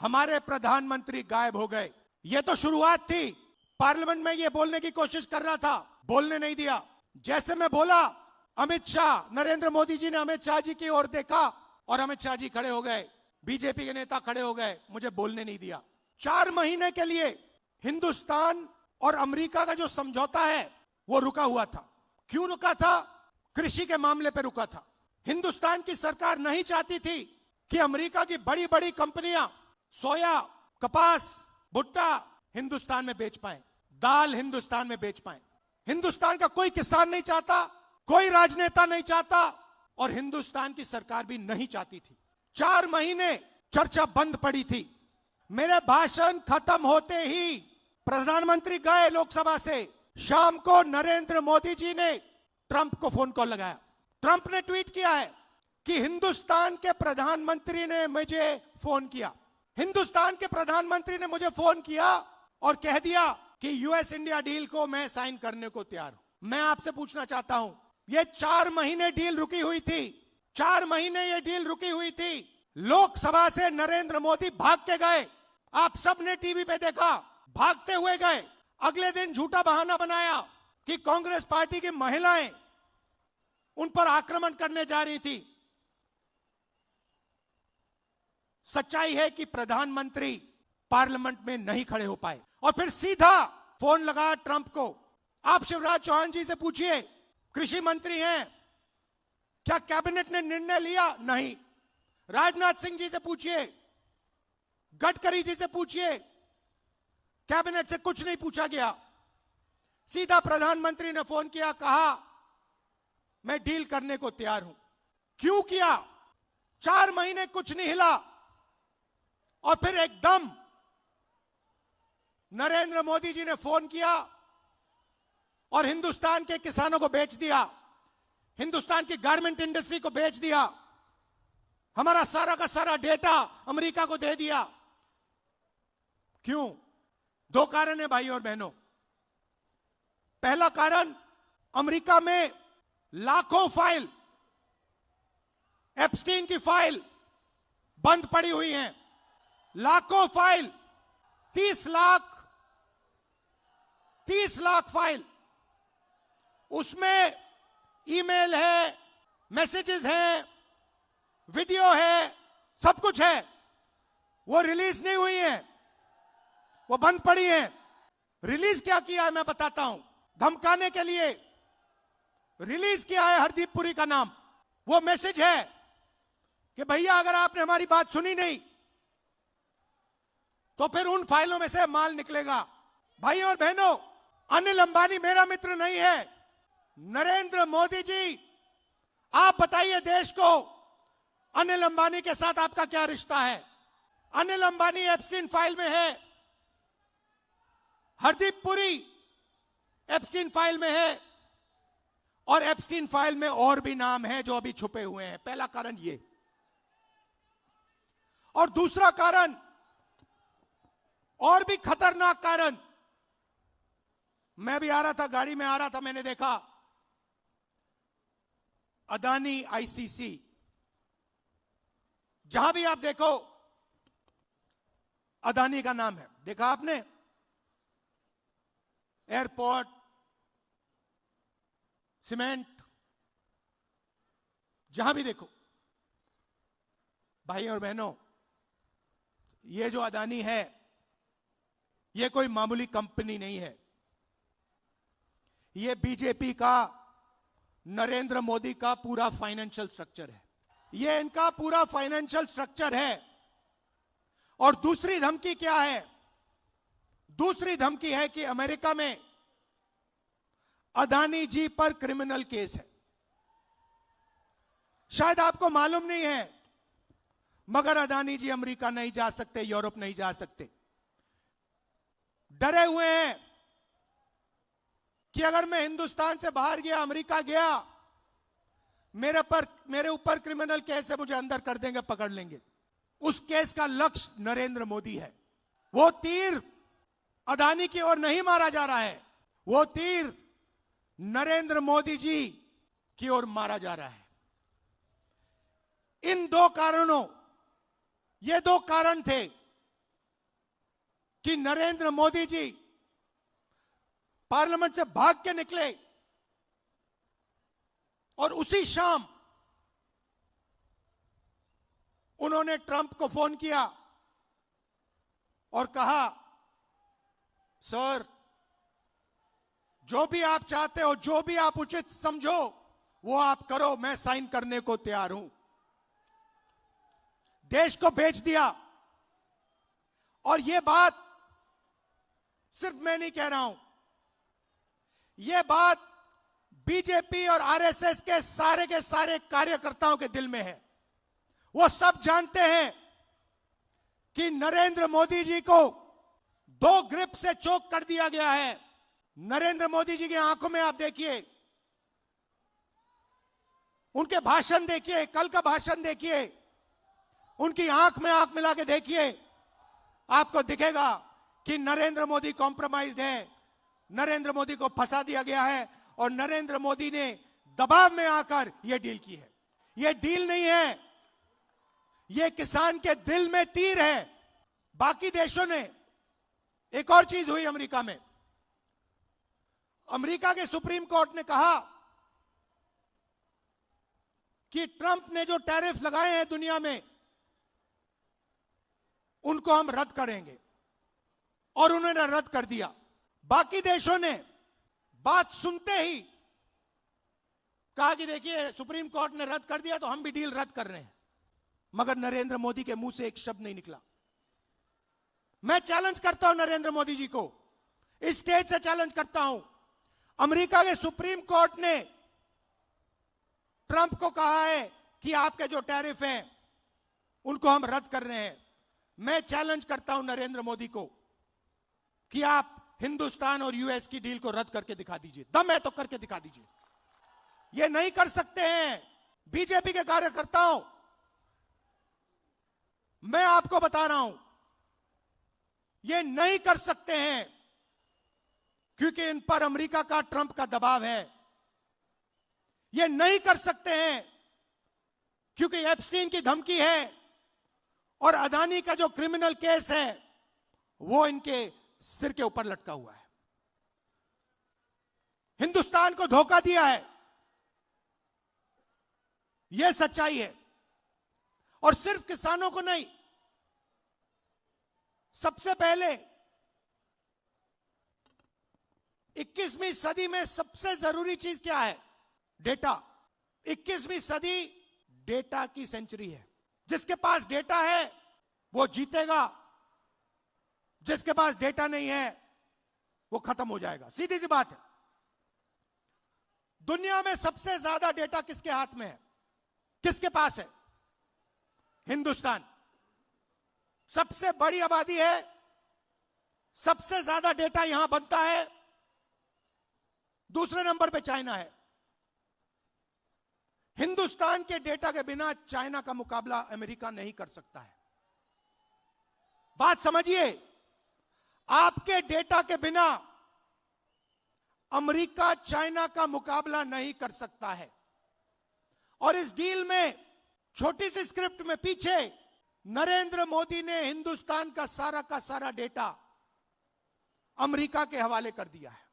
हमारे प्रधानमंत्री गायब हो गए। यह तो शुरुआत थी। पार्लियामेंट में यह बोलने की कोशिश कर रहा था, बोलने नहीं दिया। जैसे मैं बोला, अमित शाह, नरेंद्र मोदी जी ने अमित शाह जी की ओर देखा और अमित शाह जी खड़े हो गए, बीजेपी के नेता खड़े हो गए, मुझे बोलने नहीं दिया। 4 महीने के लिए हिंदुस्तान और अमेरिका का जो समझौता है वो रुका हुआ था। क्यों रुका था? कृषि के मामले पर रुका था। हिंदुस्तान की सरकार नहीं चाहती थी कि अमेरिका की बड़ी बड़ी कंपनियां सोया, कपास, भुट्टा हिंदुस्तान में बेच पाए, दाल हिंदुस्तान में बेच पाए। हिंदुस्तान का कोई किसान नहीं चाहता, कोई राजनेता नहीं चाहता और हिंदुस्तान की सरकार भी नहीं चाहती थी। 4 महीने चर्चा बंद पड़ी थी। मेरे भाषण खत्म होते ही प्रधानमंत्री गए लोकसभा से। शाम को नरेंद्र मोदी जी ने ट्रंप को फोन कॉल लगाया। ट्रंप ने ट्वीट किया है कि हिंदुस्तान के प्रधानमंत्री ने मुझे फोन किया। हिंदुस्तान के प्रधानमंत्री ने मुझे फोन किया और कह दिया कि यूएस इंडिया डील को मैं साइन करने को तैयार हूं। मैं आपसे पूछना चाहता हूं, ये 4 महीने डील रुकी हुई थी। 4 महीने ये डील रुकी हुई थी। लोकसभा से नरेंद्र मोदी भाग के गए। आप सब ने टीवी पे देखा, भागते हुए गए। अगले दिन झूठा बहाना बनाया कि कांग्रेस पार्टी की महिलाएं उन पर आक्रमण करने जा रही थी। सच्चाई है कि प्रधानमंत्री पार्लियामेंट में नहीं खड़े हो पाए और फिर सीधा फोन लगा ट्रंप को। आप शिवराज चौहान जी से पूछिए, कृषि मंत्री हैं, क्या कैबिनेट ने निर्णय लिया? नहीं। राजनाथ सिंह जी से पूछिए, गडकरी जी से पूछिए, कैबिनेट से कुछ नहीं पूछा गया। सीधा प्रधानमंत्री ने फोन किया, कहा मैं डील करने को तैयार हूं। क्यों किया? 4 महीने कुछ नहीं हिला और फिर एकदम नरेंद्र मोदी जी ने फोन किया और हिंदुस्तान के किसानों को बेच दिया, हिंदुस्तान की गारमेंट इंडस्ट्री को बेच दिया, हमारा सारा का सारा डेटा अमेरिका को दे दिया। क्यों? 2 कारण है भाई और बहनों। पहला कारण, अमेरिका में लाखों फाइल, एप्स्टीन की फाइल बंद पड़ी हुई हैं। लाखों फाइल, 30 लाख फाइल, उसमें ईमेल है, मैसेजेस हैं, वीडियो है, सब कुछ है। वो रिलीज नहीं हुई है, वो बंद पड़ी है। रिलीज क्या किया है मैं बताता हूं। धमकाने के लिए रिलीज किया है हरदीप पुरी का नाम। वो मैसेज है कि भैया अगर आपने हमारी बात सुनी नहीं तो फिर उन फाइलों में से माल निकलेगा। भाई और बहनों, अनिल अंबानी मेरा मित्र नहीं है। नरेंद्र मोदी जी, आप बताइए देश को, अनिल अंबानी के साथ आपका क्या रिश्ता है? अनिल अंबानी एप्स्टीन फाइल में है, हरदीप पुरी एप्स्टीन फाइल में है और एप्स्टीन फाइल में और भी नाम है जो अभी छुपे हुए हैं। पहला कारण ये। और दूसरा कारण, और भी खतरनाक कारण, मैं भी आ रहा था, गाड़ी में आ रहा था, मैंने देखा अदानी आईसीसी। जहां भी आप देखो अदानी का नाम है। देखा आपने? एयरपोर्ट, सीमेंट, जहां भी देखो। भाई और बहनों, ये जो अदानी है, ये कोई मामूली कंपनी नहीं है। ये बीजेपी का, नरेंद्र मोदी का पूरा फाइनेंशियल स्ट्रक्चर है। ये इनका पूरा फाइनेंशियल स्ट्रक्चर है। और दूसरी धमकी क्या है? दूसरी धमकी है कि अमेरिका में अदानी जी पर क्रिमिनल केस है। शायद आपको मालूम नहीं है, मगर अदानी जी अमेरिका नहीं जा सकते, यूरोप नहीं जा सकते। डरे हुए हैं कि अगर मैं हिंदुस्तान से बाहर गया, अमेरिका गया, मेरे ऊपर क्रिमिनल केस है, मुझे अंदर कर देंगे, पकड़ लेंगे। उस केस का लक्ष्य नरेंद्र मोदी है। वो तीर अदानी की ओर नहीं मारा जा रहा है, वो तीर नरेंद्र मोदी जी की ओर मारा जा रहा है। इन 2 कारणों, ये 2 कारण थे कि नरेंद्र मोदी जी पार्लियामेंट से भाग के निकले और उसी शाम उन्होंने ट्रंप को फोन किया और कहा, सर जो भी आप चाहते हो, जो भी आप उचित समझो वो आप करो, मैं साइन करने को तैयार हूं। देश को बेच दिया। और यह बात सिर्फ मैं नहीं कह रहा हूं, यह बात बीजेपी और आरएसएस के सारे कार्यकर्ताओं के दिल में है। वो सब जानते हैं कि नरेंद्र मोदी जी को 2 ग्रिप से चोक कर दिया गया है। नरेंद्र मोदी जी की आंखों में आप देखिए, उनके भाषण देखिए, कल का भाषण देखिए, उनकी आंख में आंख मिला के देखिए, आपको दिखेगा कि नरेंद्र मोदी कॉम्प्रोमाइज्ड है, नरेंद्र मोदी को फंसा दिया गया है और नरेंद्र मोदी ने दबाव में आकर यह डील की है। यह डील नहीं है, यह किसान के दिल में तीर है। बाकी देशों ने, एक और चीज हुई अमेरिका में, अमेरिका के सुप्रीम कोर्ट ने कहा कि ट्रंप ने जो टैरिफ लगाए हैं दुनिया में उनको हम रद्द करेंगे, और उन्होंने रद्द कर दिया। बाकी देशों ने बात सुनते ही कहा कि देखिए सुप्रीम कोर्ट ने रद्द कर दिया तो हम भी डील रद्द कर रहे हैं। मगर नरेंद्र मोदी के मुंह से एक शब्द नहीं निकला। मैं चैलेंज करता हूं नरेंद्र मोदी जी को, इस स्टेज से चैलेंज करता हूं। अमेरिका के सुप्रीम कोर्ट ने ट्रंप को कहा है कि आपके जो टैरिफ हैं उनको हम रद्द कर रहे हैं। मैं चैलेंज करता हूं नरेंद्र मोदी को कि आप हिंदुस्तान और यूएस की डील को रद्द करके दिखा दीजिए। दम है तो करके दिखा दीजिए। ये नहीं कर सकते हैं बीजेपी के कार्यकर्ताओं, मैं आपको बता रहा हूं, ये नहीं कर सकते हैं क्योंकि इन पर अमेरिका का, ट्रंप का दबाव है। ये नहीं कर सकते हैं क्योंकि एप्स्टीन की धमकी है और अदानी का जो क्रिमिनल केस है वो इनके सिर के ऊपर लटका हुआ है। हिंदुस्तान को धोखा दिया है, यह सच्चाई है। और सिर्फ किसानों को नहीं, सबसे पहले 21वीं सदी में सबसे जरूरी चीज क्या है? डेटा। 21वीं सदी डेटा की सेंचुरी है। जिसके पास डेटा है वो जीतेगा, जिसके पास डेटा नहीं है वो खत्म हो जाएगा। सीधी सी बात है। दुनिया में सबसे ज्यादा डेटा किसके हाथ में है? किसके पास है? हिंदुस्तान। सबसे बड़ी आबादी है, सबसे ज्यादा डेटा यहां बनता है। दूसरे नंबर पे चाइना है। हिंदुस्तान के डेटा के बिना चाइना का मुकाबला अमेरिका नहीं कर सकता है। बात समझिए, आपके डेटा के बिना अमेरिका चाइना का मुकाबला नहीं कर सकता है। और इस डील में छोटी सी स्क्रिप्ट में पीछे नरेंद्र मोदी ने हिंदुस्तान का सारा डेटा अमेरिका के हवाले कर दिया है।